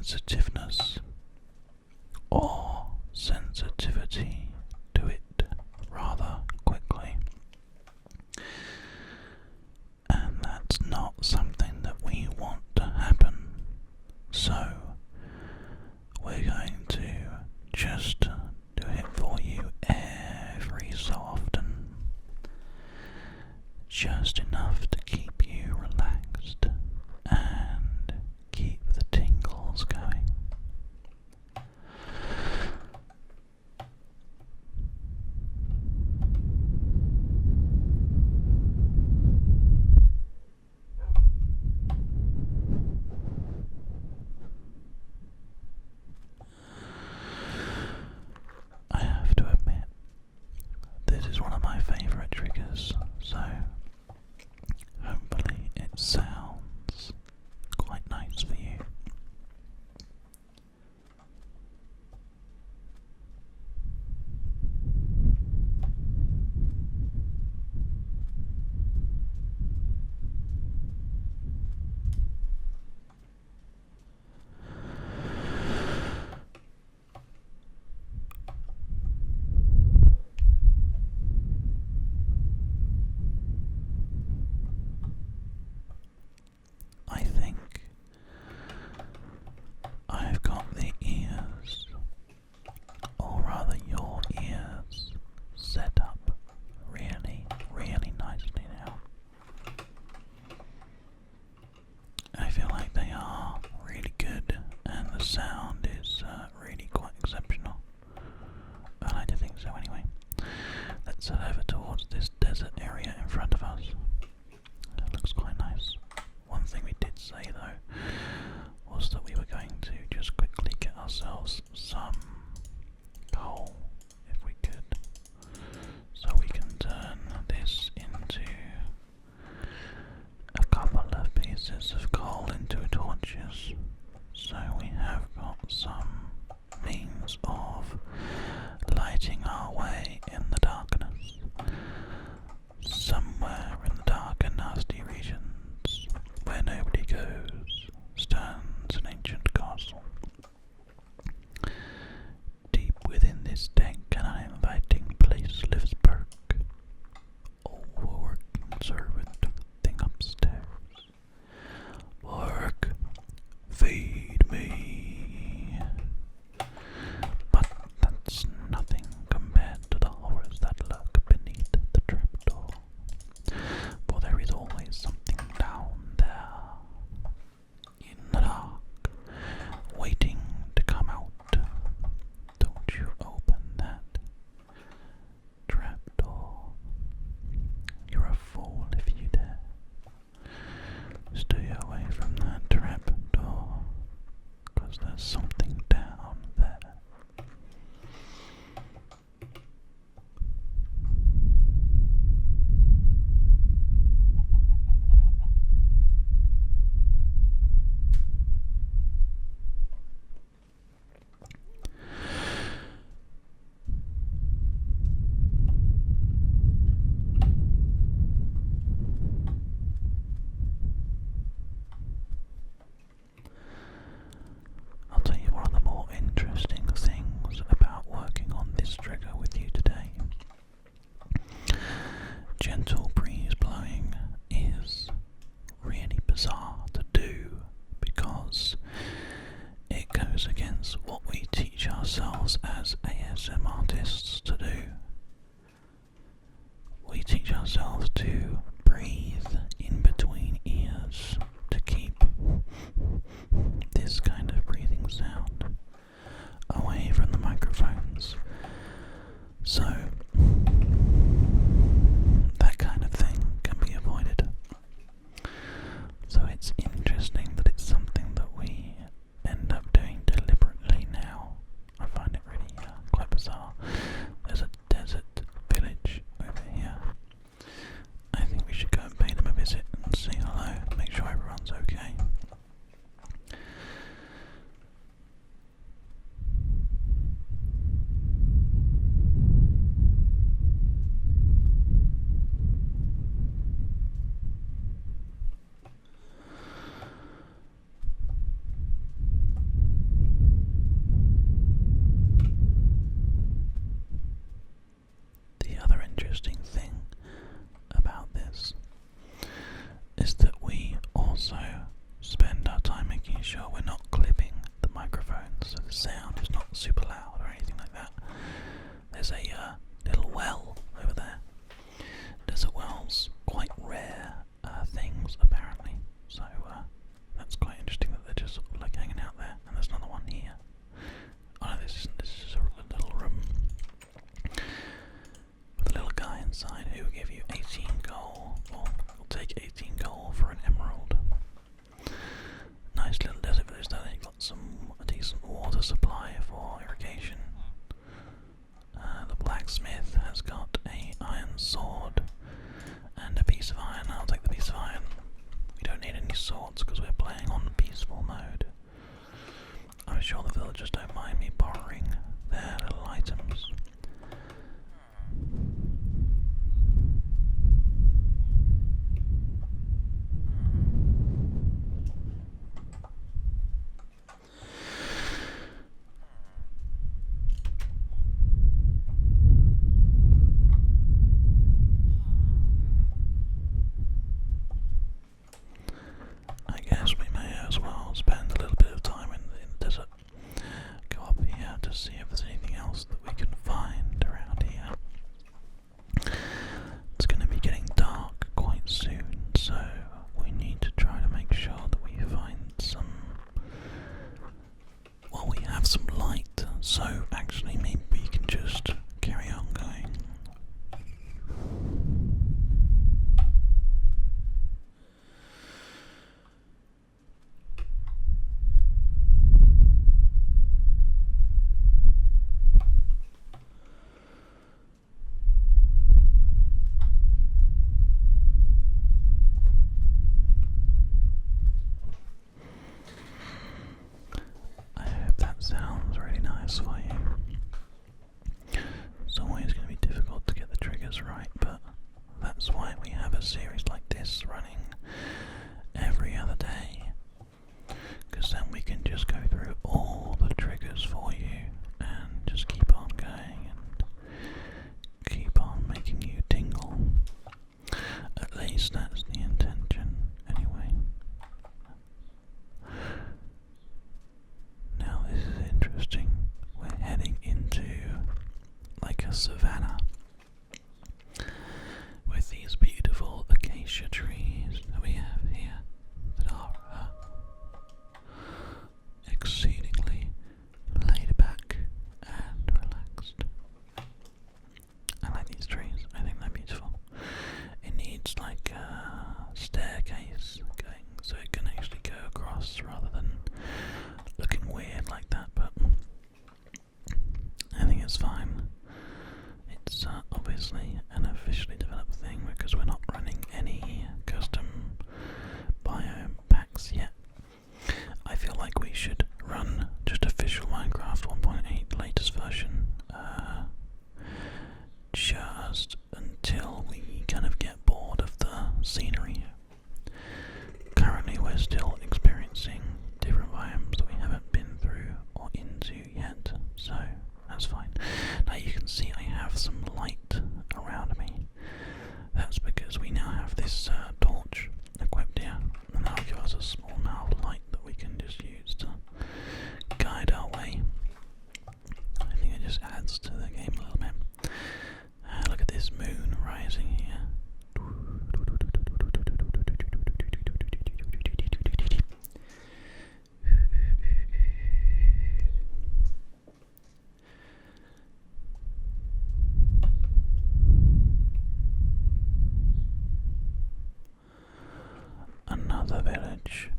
sensitiveness or sensitivity to it rather quickly. And that's not something that we want to happen. So we're going to just do it for you every so often. Just enough to keep you relaxed and keep the tingles going. I have to admit, this is one of my favourite triggers, so hopefully it sounds quite nice for you. I think I've got the ears, or rather your ears, set up really, really nicely now. I feel like they are really good and the sound is really quite exceptional. I like to think so anyway. Let's head over towards this desert area in front of us. It looks quite nice. One thing we did say though was that we were going to just quickly get ourselves some coal if we could, so we can turn this into a couple of pieces of coal into torches, so we have got some means of lighting our way in the darkness. Somewhere in the dark and nasty regions where nobody goes stands an ancient castle. Deep within this dank and uninviting place lives Burke, overworking servant of the thing upstairs. Burke, feed me. But that's nothing compared to the horrors that lurk beneath the trapdoor. For there is always something down there, in the dark, waiting to come out. Don't you open that trapdoor. You're a fool if you dare. Stay away from that trapdoor, 'cause there's something down there. I'll tell you one of the more interesting things about working on this trigger with you today. Gentle breeze blowing is really bizarre to do because it goes against what we teach ourselves as ASM artists to do. We teach ourselves to breathe in between ears to keep this kind of breathing sound away from the microphones. So that kind of thing can be avoided. So it's interesting that it's something that we end up doing deliberately now. I find it really quite bizarre. There's a desert village over here. I think we should go and pay them a visit and say hello, make sure everyone sound. It's not super loud or anything like that. There's a little well over there. Desert wells, quite rare things apparently. So that's quite interesting that they're just sort of like hanging out there. And there's another one here. Oh no, this isn't. This is a little room with a little guy inside who will give you 18 gold. Well, we'll take 18 gold for an emerald. Nice little desert village there. You've got a decent water supply for irrigation. The blacksmith has got a iron sword and a piece of iron. I'll take the piece of iron. We don't need any swords because we're playing on peaceful mode. I'm sure the villagers don't mind me borrowing their little items. I guess we may as well spend a little bit of time in the desert. Go up here to see if there's anything else that we can find around here. It's going to be getting dark quite soon, so we need to try to make sure that we find some... Well, we have some light, so actually maybe we can just carry on going. Sounds really nice for you. It's always going to be difficult to get the triggers right, but that's why we have a series like this running every other day, because then we can just go through all the triggers for you and just keep on going and keep on making you tingle. At least that's the intention anyway. Now this is interesting. We're heading into like a savanna with these beautiful acacia trees that we have here that are exceedingly laid back and relaxed. I like these trees. I think they're beautiful. It needs like a staircase going so it can actually go across rather than looking weird like that, but I think it's fine. It's obviously an officially developed thing because we're not running any custom biome packs yet. I feel like we should run just official Minecraft 1.8 latest version just until we kind of get bored of the scenery. Currently we're still experiencing different biomes that we haven't been through or into yet, so that's fine. Now you can see I have some light around me. That's because we now have this torch equipped here, and that'll give us a small amount of light that we can just use to guide our way. I think it just adds to the game a little bit. Look at this moon rising here. Another village.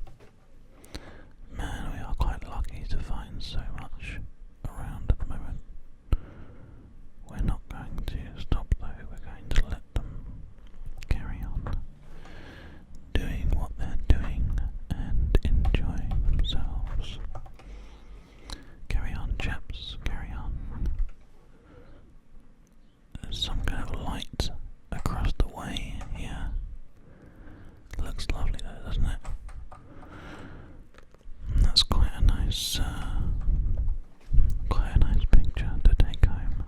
Man, we are quite lucky to find so much around at the moment. We're not going to stop though, we're going to let them carry on doing what they're doing and enjoying themselves. Carry on, chaps, carry on. There's some kind of light across the way here. Looks lovely though, doesn't it? And that's quite a nice picture to take home.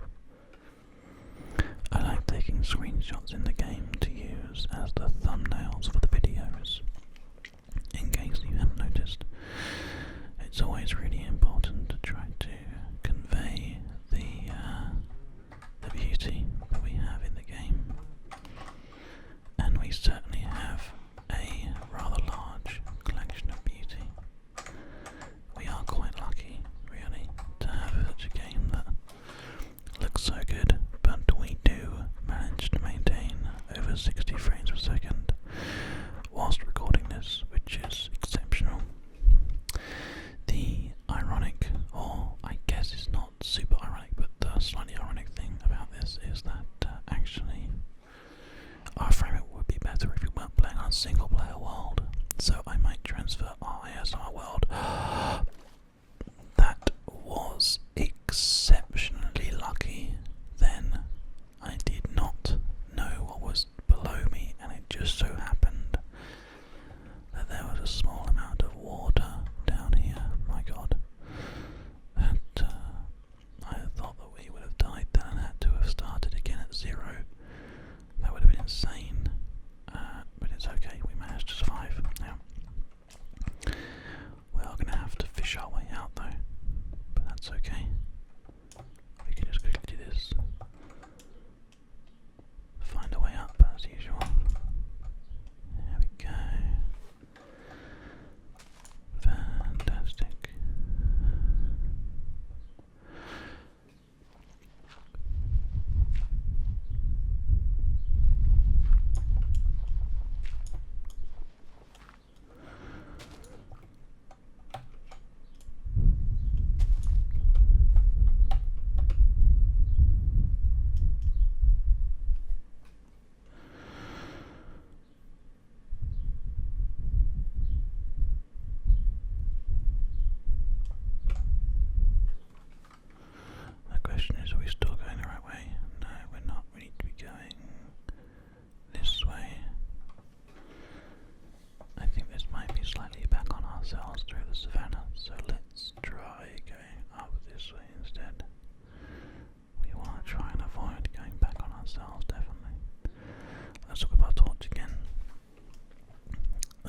I like taking screenshots in the game to use as the thumbnails for the videos. In case you haven't noticed, it's always really important to try to slightly ironic thing about this is that actually our frame would be better if we weren't playing on a single player world. So I might transfer our ASMR world. That was exceptionally lucky. Then I did not know what was below me, and it just so happened that there was a small amount of water down here. My God. That I thought that we would have died then and had to have started again at 0. That would have been insane. But it's okay, we managed to survive. Now, we are going to have to fish our way out though, but that's okay. We can just quickly do this. Find a way up as usual. There we go. Fantastic. The question is, are we still going the right way? No, we're not. We need to be going this way. I think this might be slightly back on ourselves through the savannah, so let's try going up this way instead. We want to try and avoid going back on ourselves, definitely. Let's look at our torch again,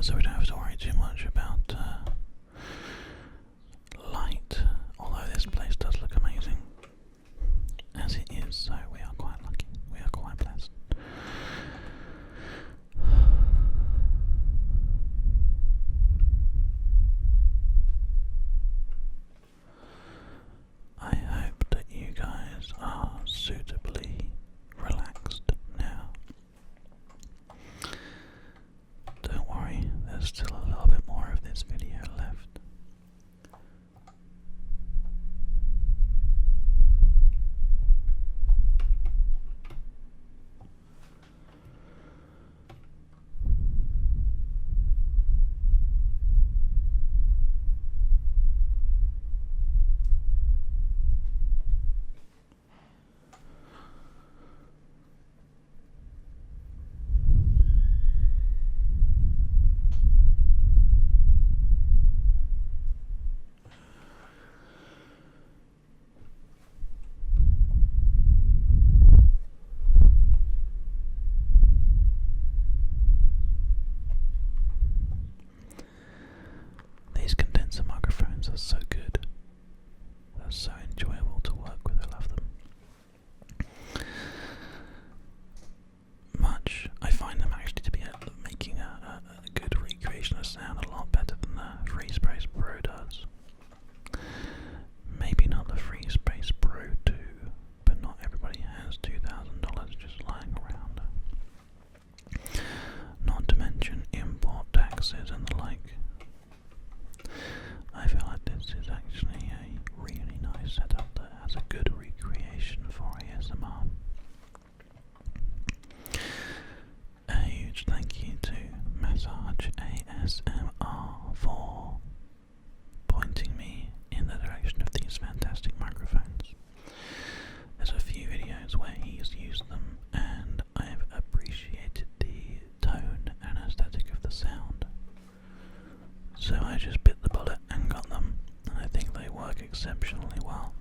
so we don't have to worry too much about light, although this place does look amazing as it is, so we are quite lucky, we are quite blessed. I hope that you guys are suitably relaxed now. Don't worry, there's still a little bit more of this video left. These condenser microphones are so good. They're so enjoyable to work with. I love them. I find them actually to be making a good recreation of sound a lot better than the Free Space Pro does. Maybe not the Free Space Pro 2, but not everybody has $2,000 just lying around. Not to mention import taxes and the like. I feel like this is actually a really nice setup that has a good recreation for ASMR. A huge thank you to Massage ASMR for pointing me in the direction of these fantastic microphones. There's a few videos where he's used them and I've appreciated the tone and aesthetic of the sound. So I just bit the bullet and got them, and I think they work exceptionally well.